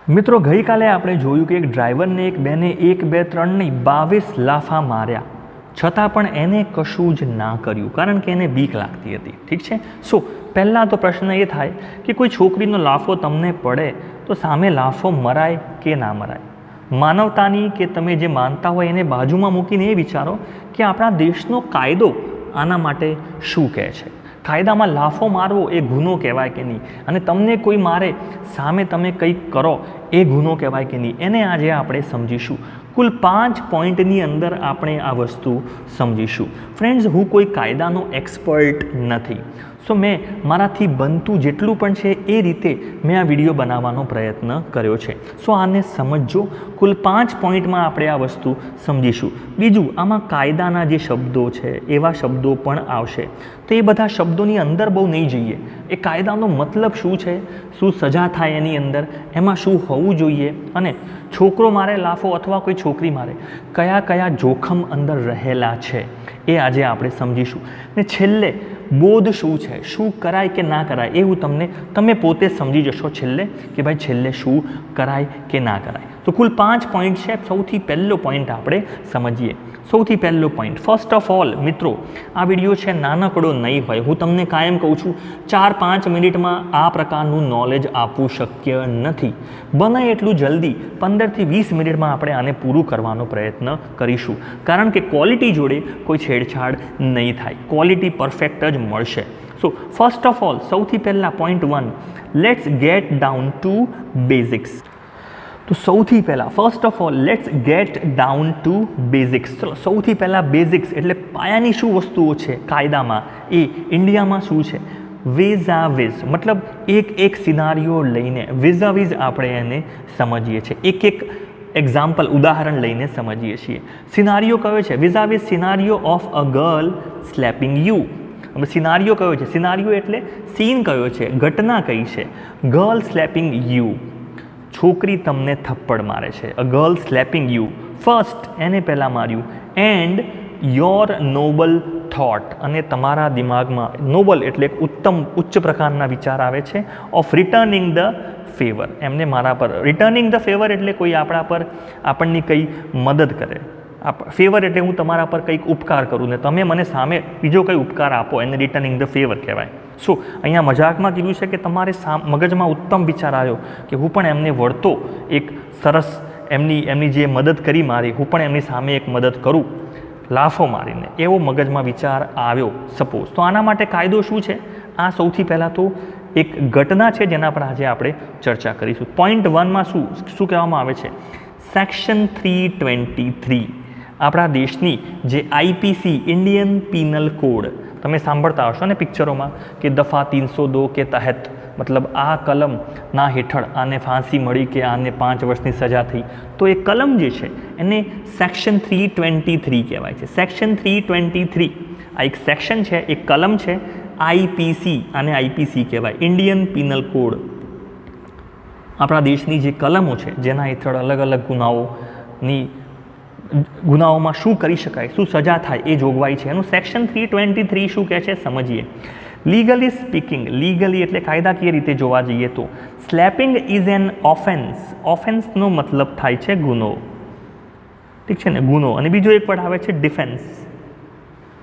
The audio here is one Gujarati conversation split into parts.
મિત્રો ગઈકાલે આપણે જોયું કે એક ડ્રાઈવરને એક બેને 1 2 3 નહીં 22 લાફા માર્યા છતાં પણ એને કશું જ ના કર્યું, કારણ કે એને બીક લાગતી હતી. ઠીક છે. સો પહેલાં તો પ્રશ્ન એ થાય કે કોઈ છોકરીનો લાફો તમને પડે તો સામે લાફો મરાય કે ના મરાય? માનવતાની કે તમે જે માનતા હોય એને બાજુમાં મૂકીને એ વિચારો કે આપણા દેશનો કાયદો આના માટે શું કહે છે. કાયદામાં લાફો મારવો એ ગુનો કહેવાય કે નહીં, અને તમને કોઈ મારે સામે તમે કંઈક કરો એ ગુનો કહેવાય કે નહીં, એને આજે આપણે સમજીશું. કુલ 5 પોઈન્ટની અંદર આપણે આ વસ્તુ સમજીશું. ફ્રેન્ડ્સ, હું કોઈ કાયદાનો એક્સપર્ટ નથી, સો મેં મારાથી બનતું જેટલું પણ છે એ રીતે મેં આ વિડીયો બનાવવાનો પ્રયત્ન કર્યો છે. સો આને સમજજો. કુલ 5 પોઈન્ટમાં આપણે આ વસ્તુ સમજીશું. બીજું, આમાં કાયદાના જે શબ્દો છે એવા શબ્દો પણ આવશે, તો એ બધા શબ્દોની અંદર બહુ નહીં જઈએ. એ કાયદાનો મતલબ શું છે, શું સજા થાય એની અંદર, એમાં શું હોવું જોઈએ, અને છોકરો મારે લાફો અથવા કોઈ છોકરી મારે કયા કયા જોખમ અંદર રહેલા છે એ આજે આપણે સમજીશું. ને છેલ્લે બોધ શું છે, શું કરાય કે ના કરાય એ હું તમે પોતે સમજી જશો છેલ્લે કે ભાઈ છેલ્લે શું કરાય કે ના કરાય. તો કુલ 5 પોઈન્ટ છે. સૌથી પહેલો પોઈન્ટ આપણે સમજીએ. સૌથી પહેલો પોઈન્ટ, ફર્સ્ટ ઓફ ઓલ મિત્રો, આ વિડીયો છે નાનકડો નહીં હોય. હું તમને કાયમ કહું છું 4-5 મિનિટમાં આ પ્રકારનું નોલેજ આપવું શક્ય નથી. બને એટલું જલ્દી 15 થી 20 મિનિટમાં આપણે આને પૂરું કરવાનો પ્રયત્ન કરીશું, કારણ કે ક્વોલિટી જોડે કોઈ છેડછાડ નહીં થાય, ક્વોલિટી પરફેક્ટ જ મળશે. સો ફર્સ્ટ ઓફ ઓલ, સૌથી પહેલાં point 1, let's gate down to basics. તો સૌથી પહેલાં first of all let's gate down to basics. ચલો, સૌથી પહેલાં બેઝિક્સ એટલે પાયાની શું વસ્તુઓ છે કાયદામાં, એ ઇન્ડિયામાં શું છે. વિઝ મતલબ એક સિનારીઓ લઈને વિઝ આપણે એને સમજીએ છીએ, એક એક્ઝામ્પલ ઉદાહરણ લઈને સમજીએ છીએ. સિનારીઓ કયો છે? Which scenario of a girl slapping you. હવે સિનારીઓ કયો છે? સિનારીઓ એટલે સીન કયો છે, ઘટના કઈ છે? ગર્લ સ્લેપિંગ યુ, છોકરી તમને થપ્પડ મારે છે. અ ગર્લ સ્લેપિંગ યુ, ફર્સ્ટ એને પહેલાં માર્યું, એન્ડ યોર નોબલ થોટ, અને તમારા દિમાગમાં નોબલ એટલે ઉત્તમ ઉચ્ચ પ્રકારના વિચાર આવે છે, ઓફ રિટર્નિંગ ધ ફેવર, એમને મારા પર રિટર્નિંગ ધ ફેવર એટલે કોઈ આપણા પર આપણની કંઈ મદદ કરે. ફેવર એટલે હું તમારા પર કંઈક ઉપકાર કરું ને તમે મને સામે બીજો કંઈ ઉપકાર આપો, એને રિટર્નિંગ ધ ફેવર કહેવાય. શું અહીંયા મજાકમાં કીધું છે કે તમારે મગજમાં ઉત્તમ વિચાર આવ્યો કે હું પણ એમને વળતો એક સરસ એમની જે મદદ કરી મારી, હું પણ એમની સામે એક મદદ કરું લાફો મારીને, એવો મગજમાં વિચાર આવ્યો સપોઝ. તો આના માટે કાયદો શું છે? આ સૌથી પહેલાં તો એક ઘટના છે જેના પર આજે આપણે ચર્ચા કરીશું. પોઈન્ટ 1માં શું કહેવામાં આવે છે? સેક્શન 323 આપણા દેશની જે આઈપીસી ઇન્ડિયન પીનલ કોડ, તમે સાંભળતા હશો ને પિક્ચરોમાં કે દફા 302 કે તહેત, મતલબ આ કલમના હેઠળ આને ફાંસી મળી કે આને 5 વર્ષની સજા થઈ. તો એ કલમ જે છે એને સેક્શન 323 કહેવાય છે. સેક્શન 323 આ એક સેક્શન છે, એક કલમ છે, આઈપીસી, આને આઈપીસી કહેવાય, ઇન્ડિયન પીનલ કોડ. આપણા દેશની જે કલમો છે જેના હેઠળ અલગ અલગ ગુનાઓમાં શું કરી શકાય, શું સજા થાય એ જોગવાઈ છે. એનું સેક્શન 323 શું કહે છે સમજીએ. લીગલી સ્પીકિંગ, લીગલી એટલે કાયદાકીય રીતે જોવા જઈએ તો સ્લેપિંગ ઇઝ એન ઓફેન્સ. ઓફેન્સનો મતલબ થાય છે ગુનો. ઠીક છે ને, ગુનો. અને બીજો એક વર્ડ આવે છે ડિફેન્સ.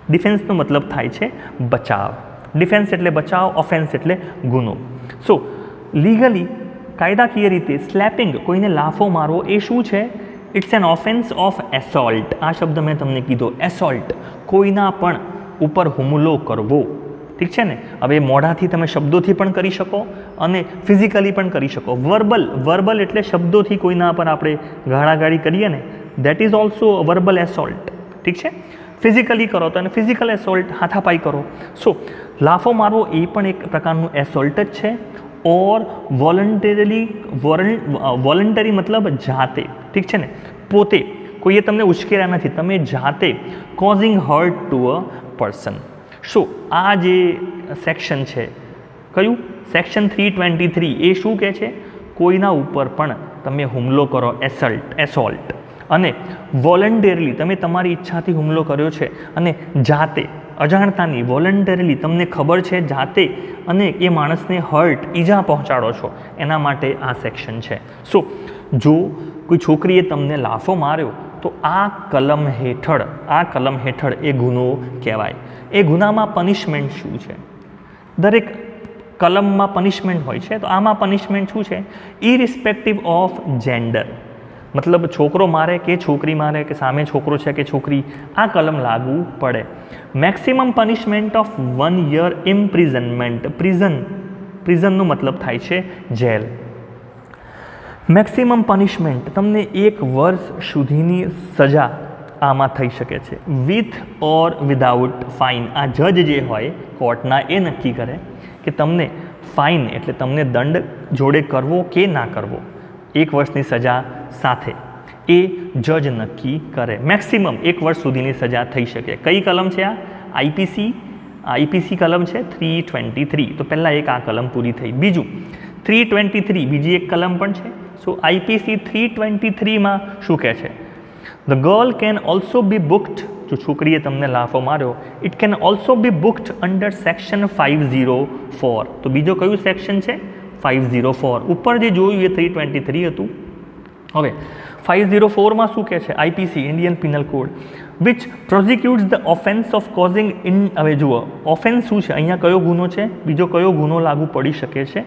ડિફેન્સનો મતલબ થાય છે બચાવ. ડિફેન્સ એટલે બચાવ, ઓફેન્સ એટલે ગુનો. સો લીગલી કાયદાકીય રીતે સ્લેપિંગ, કોઈને લાફો મારવો, એ શું છે? It's an offence of assault. આ શબ્દ મેં તમને કીધો, એસોલ્ટ, કોઈના પણ ઉપર હુમલો કરવો. ઠીક છે ને. હવે મોઢાથી તમે શબ્દોથી પણ કરી શકો અને ફિઝિકલી પણ કરી શકો. વર્બલ એટલે શબ્દોથી કોઈના પર આપણે ગાળાગાળી કરીએ ને, that is also verbal assault. ઠીક છે. ફિઝિકલી કરો તો એને ફિઝિકલ એસોલ્ટ, હાથાપાઈ કરો. સો લાફો મારવો એ પણ એક પ્રકારનું એસોલ્ટ જ છે. ઓર વોલન્ટરી મતલબ જાતે. ઠીક છે ને, પોતે, કોઈએ તમને ઉશ્કેર્યા નથી, તમે જાતે causing hurt to a person. શું આ જે સેક્શન છે, કયું? સેક્શન 323 એ શું કહે છે? કોઈના ઉપર પણ તમે હુમલો કરો, એસોલ્ટ, અને વોલન્ટરીલી તમે તમારી ઈચ્છાથી હુમલો કર્યો છે, અને જાતે અજાણતાની વોલન્ટરીલી તમને ખબર છે જાતે અને એ માણસને હર્ટ ઈજા પહોંચાડો છો એના માટે આ સેક્શન છે. સો જો કોઈ છોકરીએ તમને લાફો માર્યો તો આ કલમ હેઠળ એ ગુનો કહેવાય. એ ગુનામાં પનિશમેન્ટ શું છે? દરેક કલમમાં પનિશમેન્ટ હોય છે, તો આમાં પનિશમેન્ટ શું છે? ઇરિસ્પેક્ટિવ ઓફ જેન્ડર, મતલબ છોકરો મારે કે છોકરી મારે કે સામે છોકરો છે કે છોકરી, આ કલમ લાગુ પડે. Maximum punishment of 1 year imprisonment. પ્રિઝનનો મતલબ થાય છે જેલ. મેક્સિમમ પનિશમેન્ટ તમને 1 વર્ષ સુધીની સજા આમાં થઈ શકે છે. With or without fine. આ જજ જે હોય કોર્ટના એ નક્કી કરે કે તમને ફાઇન એટલે તમને દંડ જોડે કરવો કે ના કરવો, 1 વર્ષની સજા સાથે એ જજ નક્કી કરે. મેક્સિમમ 1 વર્ષ સુધીની સજા થઈ શકે. કઈ કલમ છે આ? આઈપીસી કલમ છે 323. તો પહેલાં એક આ કલમ પૂરી થઈ. બીજું 323 બીજી એક કલમ પણ છે. સો આઈપીસી 323માં શું કહે છે? The girl can also B booked. જો છોકરીએ તમને લાફો માર્યો, it can also B booked under section 504. તો બીજો કયું સેક્શન છે? 504. ઉપર જે જોયું એ 323 હતું. હવે 504માં શું કહે છે? IPC Indian penal code which prosecutes the offence of causing હવે જુઓ ઓફેન્સ શું છે અહીંયા, કયો ગુનો છે, બીજો કયો ગુનો લાગુ પડી શકે છે?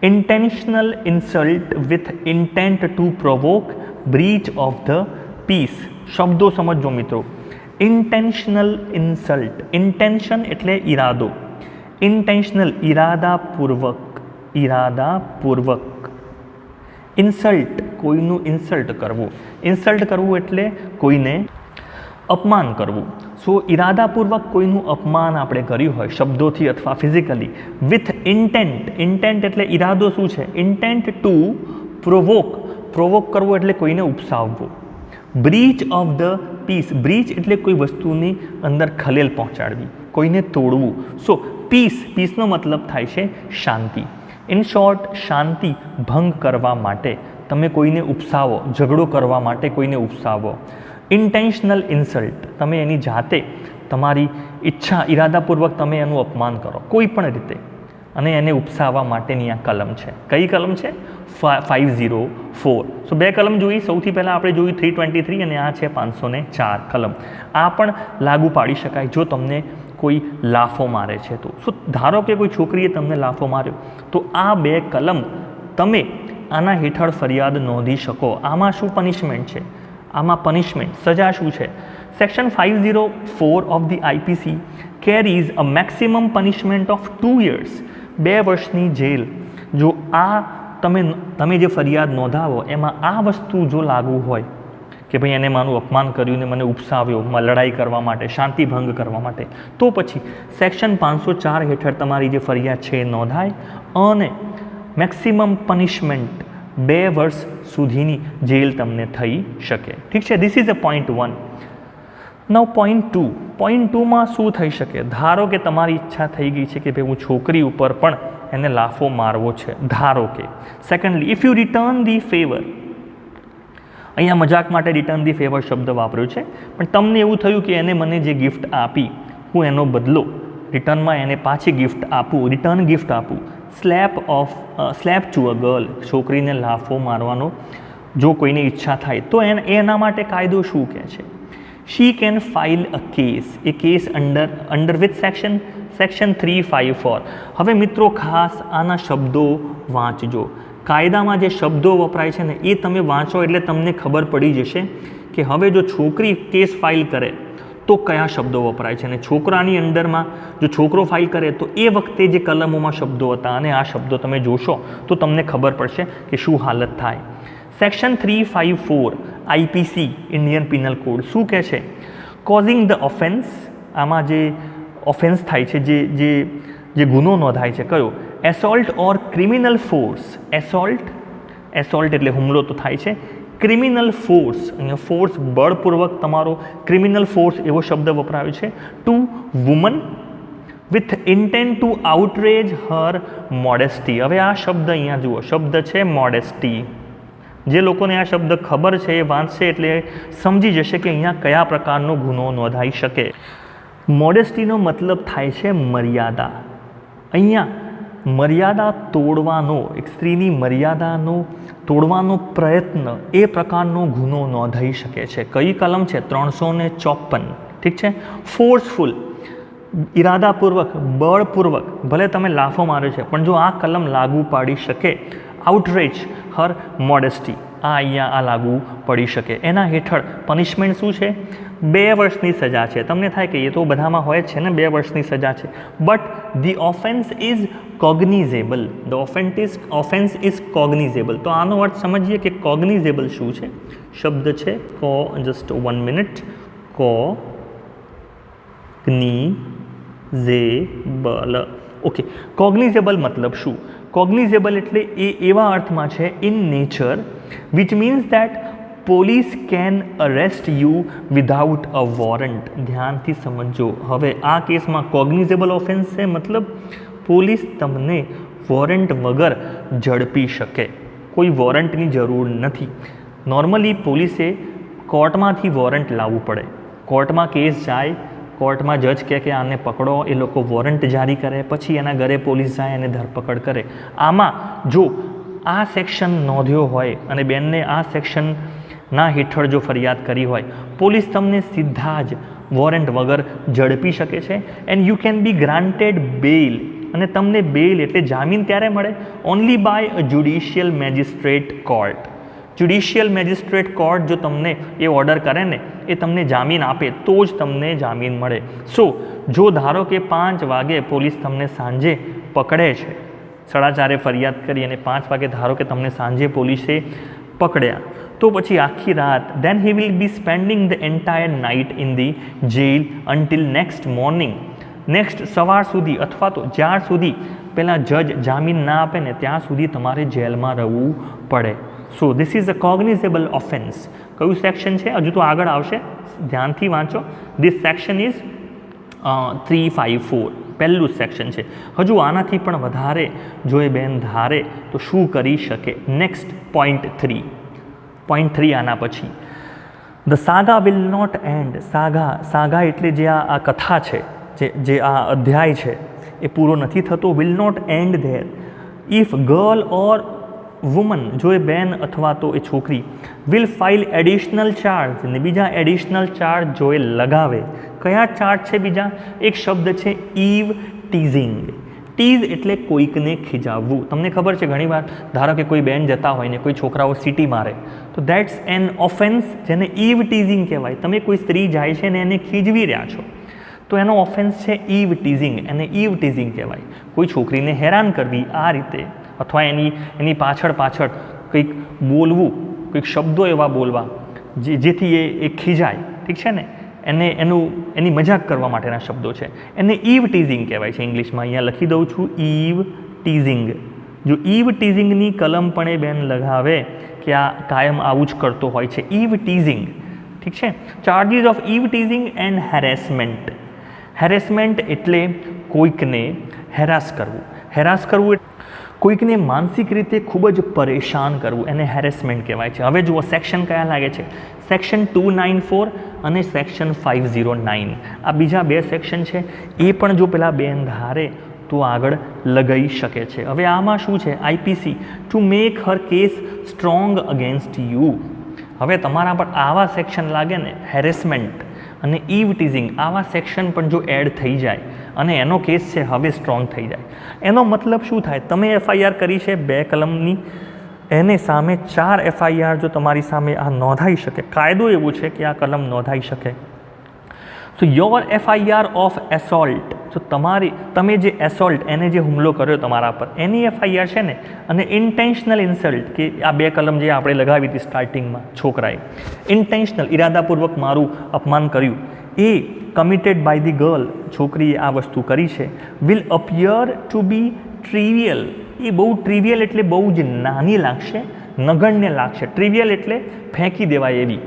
Intentional insult with intent to provoke breach of the peace. શબ્દો સમજો મિત્રો. ઇન્ટેન્શનલ ઇન્સલ્ટ, ઇન્ટેન્શન એટલે ઈરાદો, ઇન્ટેન્શનલ ઈરાદાપૂર્વક, ઇન્સલ્ટ કોઈનું ઇન્સલ્ટ કરવું, એટલે કોઈને અપમાન કરવું. સો ઈરાદાપૂર્વક કોઈનું અપમાન આપણે કર્યું હોય શબ્દોથી અથવા ફિઝિકલી. વિથ ઇન્ટેન્ટ એટલે ઈરાદો શું છે? ઇન્ટેન્ટ ટુ પ્રોવોક કરવું એટલે કોઈને ઉકસાવવું. Breach of the peace, breach એટલે કોઈ વસ્તુની અંદર ખલેલ પહોંચાડવી, કોઈને તોડવું. સો પીસનો મતલબ થાય છે શાંતિ. ઇન શોર્ટ, શાંતિ ભંગ કરવા માટે તમે કોઈને ઉપસાવો, ઝઘડો કરવા માટે કોઈને ઉપસાવો. ઇન્ટેન્શનલ ઇન્સલ્ટ, તમે એની જાતે તમારી ઈચ્છા ઈરાદાપૂર્વક તમે એનું અપમાન કરો કોઈ પણ રીતે અને એને ઉપસાવવા માટેની આ કલમ છે. કઈ કલમ છે? 504. સો 2 કલમ જોઈ. સૌથી પહેલાં આપણે જોયું 323 અને આ છે 504 કલમ. આ પણ લાગુ પાડી શકાય જો તમને કોઈ લાફો મારે છે તો. સો ધારો કે કોઈ છોકરીએ તમને લાફો માર્યો તો આ 2 કલમ તમે આના હેઠળ ફરિયાદ નોંધી શકો. આમાં શું પનિશમેન્ટ છે? આમાં પનિશમેન્ટ સજા શું છે? Section 504 of the IPC carries a maximum punishment of 2 years. 2 વર્ષની જેલ. જો આ તમે જે ફરિયાદ નોંધાવો એમાં આ વસ્તુ જો લાગુ હોય કે ભાઈ એને મારું અપમાન કર્યું ને મને ઉપસાવ્યો લડાઈ કરવા માટે, શાંતિ ભંગ કરવા માટે, તો પછી સેક્શન 504 હેઠળ તમારી જે ફરિયાદ છે એ નોંધાય અને મેક્સિમમ પનિશમેન્ટ 2 વર્ષ સુધીની જેલ તમને થઈ શકે. ઠીક છે. This is a point 1. નવ પોઈન્ટ 2. પોઈન્ટ 2માં શું થઈ શકે? ધારો કે તમારી ઈચ્છા થઈ ગઈ છે કે ભાઈ હું છોકરી ઉપર પણ એને લાફો મારવો છે, ધારો કે. Secondly, if you return the favour. અહીંયા મજાક માટે રિટર્ન ધી ફેવર શબ્દ વાપર્યો છે, પણ તમને એવું થયું કે એને મને જે ગિફ્ટ આપી હું એનો બદલો રિટર્નમાં એને પાછી ગિફ્ટ આપું, રિટર્ન ગિફ્ટ આપું. સ્લેપ ટુ અ ગર્લ, છોકરીને લાફો મારવાનો જો કોઈની ઈચ્છા થાય તો એના માટે કાયદો શું કહે છે? She can file a case. A case under with section 354. હવે મિત્રો ખાસ આના શબ્દો વાંચજો. કાયદામાં જે શબ્દો વપરાય છે ને એ તમે વાંચો એટલે તમને ખબર પડી જશે કે હવે જો છોકરી કેસ ફાઇલ કરે તો કયા શબ્દો વપરાય છે અને છોકરાની અંડરમાં જો છોકરો ફાઇલ કરે તો એ વખતે જે કલમોમાં શબ્દો હતા અને આ શબ્દો તમે જોશો તો તમને ખબર પડશે કે શું હાલત થાય. Section 354 IPC Indian penal code શું કહે છે? Causing the offence. આમાં જે ઓફેન્સ થાય છે, જે ગુનો નોંધાય છે કયો? Assault or criminal force. Assault એટલે હુમલો તો થાય છે. ક્રિમિનલ ફોર્સ, અહીંયા ફોર્સ બળપૂર્વક તમારો, ક્રિમિનલ ફોર્સ એવો શબ્દ વપરાયો છે. To woman with intent to outrage her modesty. હવે આ શબ્દ અહીંયા જુઓ, શબ્દ છે મોડેસ્ટી. જે લોકોને આ શબ્દ ખબર છે એ વાંચશે એટલે સમજી જશે કે અહીંયા કયા પ્રકારનો ગુનો નોંધાઈ શકે. મોડેસ્ટીનો મતલબ થાય છે મર્યાદા. અહીંયા મર્યાદા તોડવાનો, એક સ્ત્રીની મર્યાદાનો તોડવાનો પ્રયત્ન, એ પ્રકારનો ગુનો નોંધાઈ શકે છે. કઈ કલમ છે? 354. ઠીક છે. ફોર્સફુલ, ઇરાદાપૂર્વક, બળપૂર્વક, ભલે તમે લાફો માર્યો છે પણ જો આ કલમ લાગુ પાડી શકે. આઉટરેજ હર મોડેસ્ટી, આ અહીંયા આ લાગુ પડી શકે. એના હેઠળ પનિશમેન્ટ શું છે? 2 વર્ષની સજા છે. તમને થાય કે એ તો બધામાં હોય જ છે ને, 2 વર્ષની સજા છે. But the offence is cognizable. The offence is cognizable. તો આનો અર્થ સમજીએ કે કોગ્નિઝેબલ શું છે. શબ્દ છે just 1 minute. Cognizable. Okay, cognizable મતલબ શું? કોગ્નિઝેબલ એટલે એ એવા અર્થમાં છે in nature, which means that police can arrest you without a warrant. ધ્યાનથી સમજો. હવે આ કેસમાં કોગ્નિઝેબલ ઓફેન્સ છે, મતલબ પોલીસ તમને વોરંટ વગર ઝડપી શકે. કોઈ વોરંટની જરૂર નથી. નોર્મલી પોલીસે કોર્ટમાંથી વોરંટ લાવવું પડે. કોર્ટમાં કેસ જાય, કોર્ટમાં જજ કહે કે આને પકડો, એ લોકો વોરંટ જારી કરે, પછી એના ઘરે પોલીસ જાય અને ધરપકડ કરે. આમાં જો આ સેક્શન નોંધ્યો હોય અને બેનને આ સેક્શનના હેઠળ જો ફરિયાદ કરી હોય, પોલીસ તમને સીધા જ વોરંટ વગર ઝડપી શકે છે. And you can be granted bail. અને તમને બેઇલ એટલે જામીન ત્યારે મળે only by a judicial magistrate court. Judicial magistrate court જો તમને એ ઓર્ડર કરે ને, એ તમને જામીન આપે તો જ તમને જામીન મળે. સો જો ધારો કે 5 વાગે પોલીસ તમને સાંજે પકડે છે, 4:30 ફરિયાદ કરી અને 5 વાગે ધારો કે તમને સાંજે પોલીસે પકડ્યા, તો પછી આખી રાત then he will be spending the entire night in the jail until next morning. Next સવાર સુધી, અથવા તો જ્યાર સુધી પહેલાં જજ જામીન ના આપે ને ત્યાં સુધી તમારે જેલમાં રહેવું પડે. So this is a cognizable offence. કયું સેક્શન છે? હજુ તો આગળ આવશે, ધ્યાનથી વાંચો. This section is 354. પહેલું સેક્શન છે. હજુ આનાથી પણ વધારે જો એ બેન ધારે તો શું કરી શકે? Next point 3. પોઈન્ટ 3 આના પછી. The saga will not end. Saga એટલે જે આ કથા છે, જે આ અધ્યાય છે, એ પૂરો નથી થતો. Will not end there if girl or woman, જો એ બેન અથવા તો એ છોકરી, વિલ ફાઇલ એડિશનલ ચાર્જ, ને બીજા એડિશનલ ચાર્જ જો એ લગાવે. કયા ચાર્જ છે બીજા? એક શબ્દ છે ઈવ ટીઝિંગ. ટીઝ એટલે કોઈકને ખીજાવવું. તમને ખબર છે ઘણીવાર ધારો કે કોઈ બેન જતા હોય ને કોઈ છોકરાઓ સીટી મારે, તો દેટ્સ એન ઓફેન્સ, જેને ઈવ ટીઝિંગ કહેવાય. તમે કોઈ સ્ત્રી જાય છે ને એને ખીજવી રહ્યા છો, તો એનો ઓફેન્સ છે ઈવ ટીઝિંગ. એને ઈવ ટીઝિંગ કહેવાય. કોઈ છોકરીને હેરાન કરવી આ રીતે, અથવા એની પાછળ કંઈક બોલવું, કંઈક શબ્દો એવા બોલવા જેથી એ ખીજાય. ઠીક છે ને? એની મજાક કરવા માટેના શબ્દો છે, એને ઈવ ટીઝિંગ કહેવાય છે ઇંગ્લિશમાં. અહીંયા લખી દઉં છું, ઈવ ટીઝિંગ. જો ઈવ ટીઝિંગની કલમ પણ એ બેન લગાવે કે આ કાયમ આવું જ કરતો હોય છે, ઈવ ટીઝિંગ. ઠીક છે? Charges of eve teasing and harassment. Harassment એટલે કોઈકને હેરાસ કરવું. હેરાસ કરવું કોઈકને માનસિક રીતે ખૂબ જ પરેશાન કરવું, એને હેરેસમેન્ટ કહેવાય છે. હવે જુઓ સેક્શન કયા લાગે છે? સેક્શન 294 અને સેક્શન 509. આ બીજા 2 સેક્શન છે. એ પણ જો પેલા બેન ધારે તો આગળ લગાઈ શકે છે. હવે આમાં શું છે? IPC to make Har case strong against you. હવે તમારા પર આવા સેક્શન લાગે ને, હેરેસમેન્ટ અને ઈવ ટીઝિંગ, આવા સેક્શન પણ જો એડ થઈ જાય અને એનો કેસ છે હવે સ્ટ્રોંગ થઈ જાય, એનો મતલબ શું થાય? તમે એફઆઈઆર કરી છે 2 કલમની, એને સામે 4 એફઆઈઆર જો તમારી સામે આ નોંધાઈ શકે, કાયદો એવું છે કે આ કલમ નોંધાઈ શકે. સો યોર એફઆઈઆર ઓફ એસોલ્ટ, જો તમે જે એસોલ્ટ, એને જે હુમલો કર્યો તમારા પર, એની એફઆઈઆર છે ને, અને ઇન્ટેન્શનલ ઇન્સલ્ટ, કે આ 2 કલમ જે આપણે લગાવી હતી સ્ટાર્ટિંગમાં, છોકરાએ ઇન્ટેન્શનલ, ઇરાદાપૂર્વક મારું અપમાન કર્યું, એ કમિટેડ બાય ધી ગર્લ, છોકરીએ આ વસ્તુ કરી છે, વિલ અપિયર ટુ બી ટ્રિવિયલ. એ બહુ ટ્રિવિયલ એટલે બહુ જ નાની લાગશે, નગણ્ય લાગશે. ટ્રિવિયલ એટલે ફેંકી દેવાય એવી.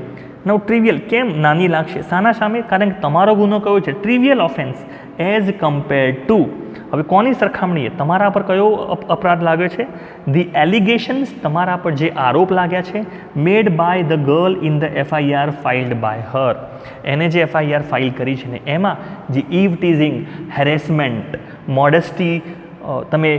નવ ટ્રિવિયલ કેમ નાની લાગશે? શાના સામે? કારણ કે તમારો ગુનો કયો છે? ટ્રિવિયલ ઓફેન્સ એઝ કમ્પેર્ડ ટુ હવે કોની સરખામણીએ તમારા પર કયો અપરાધ લાગ્યો છે? ધી એલિગેશન્સ, તમારા પર જે આરોપ લાગ્યા છે, made by the girl in the FIR filed by her, એને જે FIR ફાઇલ કરી છે ને એમાં જે ઈવ ટીઝિંગ, હેરેસમેન્ટ, મોડેસ્ટી, તમે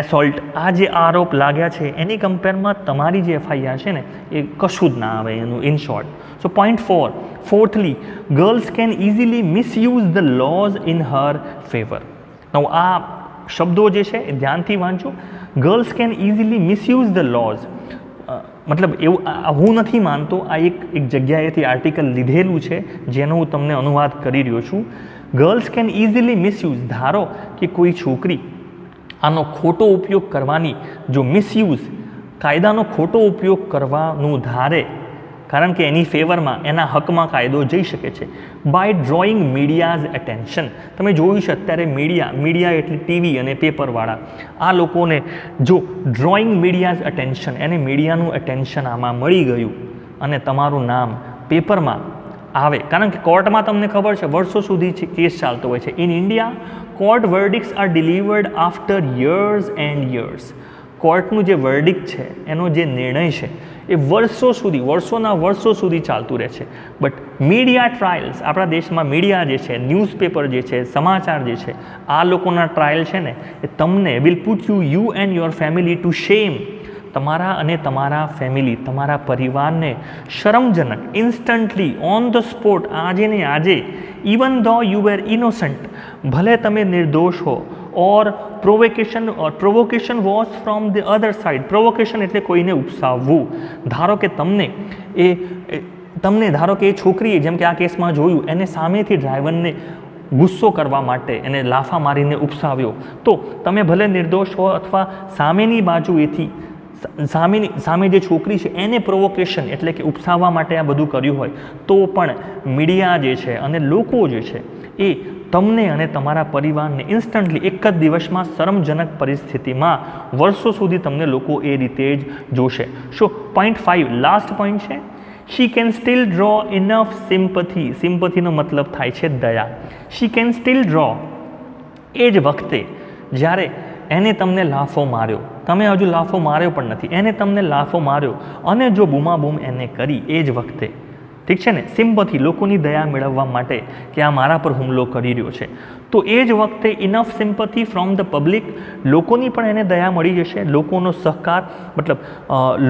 એસોલ્ટ, આ જે આરોપ લાગ્યા છે એની કમ્પેરમાં તમારી જે FIR છે ને એ કશું જ ના આવે એનું, in short. So point 4, fourthly, girls can easily misuse the laws in her favour. Now આ શબ્દો જે છે એ ધ્યાનથી વાંચો. Girls can easily misuse the laws, મતલબ એવું હું નથી માનતો, આ એક જગ્યાએથી આર્ટિકલ લીધેલું છે જેનો હું તમને અનુવાદ કરી રહ્યો છું. ગર્લ્સ કેન ઇઝીલી મિસયુઝ, ધારો કે કોઈ છોકરી આનો ખોટો ઉપયોગ કરવાની, જો મિસયુઝ કાયદાનો ખોટો ઉપયોગ કરવાનું ધારે, કારણ કે એની ફેવરમાં, એના હકમાં કાયદો જઈ શકે છે. બાય ડ્રોઈંગ મીડિયાઝ એટેન્શન, તમે જોયું છે અત્યારે મીડિયા એટલે ટીવી અને પેપરવાળા, આ લોકોને જો ડ્રોઈંગ મીડિયાઝ એટેન્શન, એને મીડિયાનું એટેન્શન આમાં મળી ગયું અને તમારું નામ પેપરમાં આવે, કારણ કે કોર્ટમાં તમને ખબર છે વર્ષો સુધી કેસ ચાલતો હોય છે. In India court verdicts are delivered after years and years. કોર્ટનું જે વર્ડિક્ટ છે, એનો જે નિર્ણય છે એ વર્ષોના વર્ષો સુધી ચાલતું રહે છે. બટ મીડિયા ટ્રાયલ્સ, આપણા દેશમાં મીડિયા જે છે, ન્યૂઝપેપર જે છે, સમાચાર જે છે, આ લોકોના ટ્રાયલ છે ને એ તમને will put you and your family to shame. તમારા અને તમારા ફેમિલી, તમારા પરિવારને શરમજનક, ઇન્સ્ટન્ટલી, ઓન ધ સ્પોટ, આજે ને આજે, ઇવન ધો યુ વેર ઇનોસન્ટ, ભલે તમે નિર્દોષ હો, or provocation was from the other side. Provocation એટલે કોઈને ઉપસાવવું. ધારો કે ધારો કે એ છોકરીએ, જેમ કે આ કેસમાં જોયું, એને સામેથી ડ્રાઈવરને ગુસ્સો કરવા માટે એને લાફા મારીને ઉપસાવ્યો, તો તમે ભલે નિર્દોષ હો અથવા સામેની બાજુએથી સામે જે છોકરી છે એને પ્રોવોકેશન એટલે કે ઉપસાવવા માટે આ બધું કર્યું હોય, તો પણ મીડિયા જે છે અને લોકો જે છે એ તમને અને તમારા પરિવારને ઇન્સ્ટન્ટલી એક જ દિવસમાં શરમજનક પરિસ્થિતિમાં વર્ષો સુધી તમને લોકો એ રીતે જ જોશે. સો પોઈન્ટ 5, લાસ્ટ પોઈન્ટ છે, she can still draw enough sympathy. સિમ્પથીનો મતલબ થાય છે દયા. શી કેન સ્ટીલ ડ્રો, એ જ વખતે જ્યારે એને તમને લાફો માર્યો, તમે હજુ લાફો માર્યો પણ નથી, એને તમને લાફો માર્યો અને જો બૂમાબૂમ એને કરી એ જ વખતે, ઠીક છે ને, સિમ્પથી, લોકોની દયા મેળવવા માટે કે આ મારા પર હુમલો કરી રહ્યો છે, તો એ જ વખતે enough sympathy from the public, લોકોની પણ એને દયા મળી જશે, લોકોનો સહકાર, મતલબ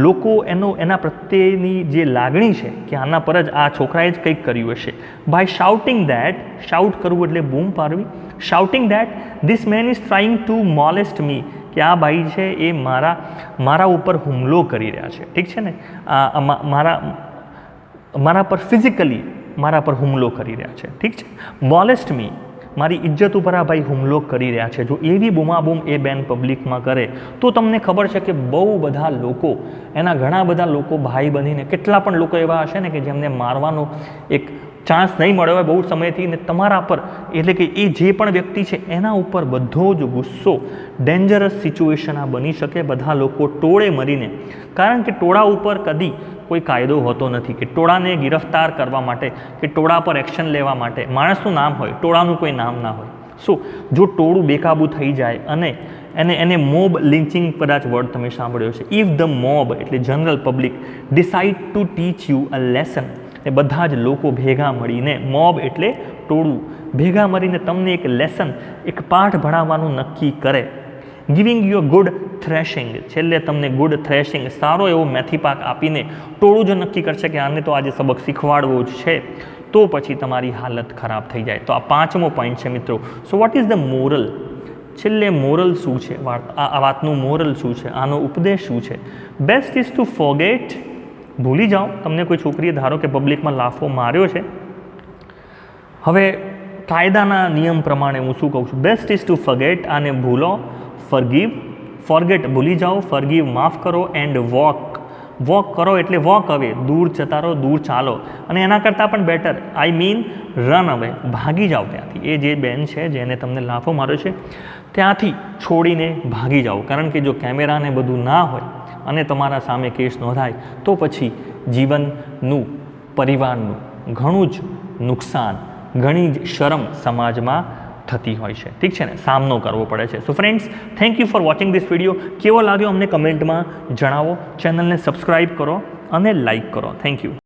લોકો એના પ્રત્યેની જે લાગણી છે કે આના પર જ આ છોકરાએ જ કંઈક કર્યું હશે. બાય શાઉટિંગ ધેટ, શાઉટ કરવું એટલે બૂમ પાડવી, shouting that this man is trying to molest me, કે આ ભાઈ છે એ મારા ઉપર હુમલો કરી રહ્યા છે, ઠીક છે ને, મારા પર ફિઝિકલી મારા પર હુમલો કરી રહ્યા છે, ઠીક છે. મોલેસ્ટ મી, મારી ઇજ્જત ઉપર આ ભાઈ હુમલો કરી રહ્યા છે. જો એવી બૂમાબૂમ એ બેન પબ્લિકમાં કરે તો તમને ખબર છે કે બહુ બધા લોકો, એના ઘણા બધા લોકો ભાઈ બનીને, કેટલા પણ લોકો એવા હશે ને કે જેમને મારવાનો એક ચાન્સ નહીં મળ્યો હોય બહુ સમયથી, ને તમારા પર, એટલે કે એ જે પણ વ્યક્તિ છે એના ઉપર બધો જ ગુસ્સો, ડેન્જરસ સિચ્યુએશન આ બની શકે, બધા લોકો ટોળે મરીને, કારણ કે ટોળા ઉપર કદી કોઈ કાયદો હોતો નથી કે ટોળાને ગિરફ્તાર કરવા માટે કે ટોળા પર એક્શન લેવા માટે માણસનું નામ હોય, ટોળાનું કોઈ નામ ના હોય. સો જો ટોળું બેકાબૂ થઈ જાય અને એને મોબ લિન્ચિંગ કદાચ વર્ડ તમે સાંભળ્યો છે, ઇફ ધ મોબ એટલે general public decide to teach you a lesson, એ બધા જ લોકો ભેગા મળીને, મોબ એટલે ટોળું, ભેગા મળીને તમને એક લેસન, એક પાઠ ભણાવવાનું નક્કી કરે, giving you a good threshing, છેલ્લે તમને ગુડ થ્રેશિંગ, સારો એવો મેથી પાક આપીને ટોળું જો નક્કી કરશે કે આને તો આજે સબક શીખવાડવો જ છે, તો પછી તમારી હાલત ખરાબ થઈ જાય. તો આ 5મો પોઈન્ટ છે મિત્રો. So what is the moral, છેલ્લે મોરલ શું છે, આ વાતનું મોરલ શું છે, આનો ઉપદેશ શું છે? બેસ્ટ ઇઝ ટુ ફોરગેટ, ભૂલી જાઓ. તમને કોઈ છોકરીએ ધારો કે પબ્લિકમાં લાફો માર્યો છે, હવે કાયદાના નિયમ પ્રમાણે હું શું કહું છું, બેસ્ટ ઇઝ ટુ ફોરગેટ, આને ભૂલો, ફોરગીવ, ફોરગેટ ભૂલી જાઓ, ફોરગીવ માફ કરો, એન્ડ વોક કરો એટલે વોક અવે, દૂર જતા રહો, દૂર ચાલો, અને એના કરતાં પણ બેટર, આઈ મીન રન અવે, ભાગી જાઓ ત્યાંથી. એ જે બેન છે જેને તમને લાફો માર્યો છે ત્યાંથી છોડીને ભાગી જાઓ, કારણ કે જો કેમેરાને બધું ના હોય અને તમારા સામે કેસ નોંધાય તો પછી જીવનનું, પરિવારનું ઘણું જ નુકસાન, ઘણી જ શરમ સમાજમાં થતી હોય છે, ઠીક છે ને, સામનો કરવો પડે છે. So friends, thank you for watching this video. કેવો લાગ્યો અમને કમેન્ટમાં જણાવો. ચેનલને સબસ્ક્રાઈબ કરો અને લાઈક કરો. Thank you.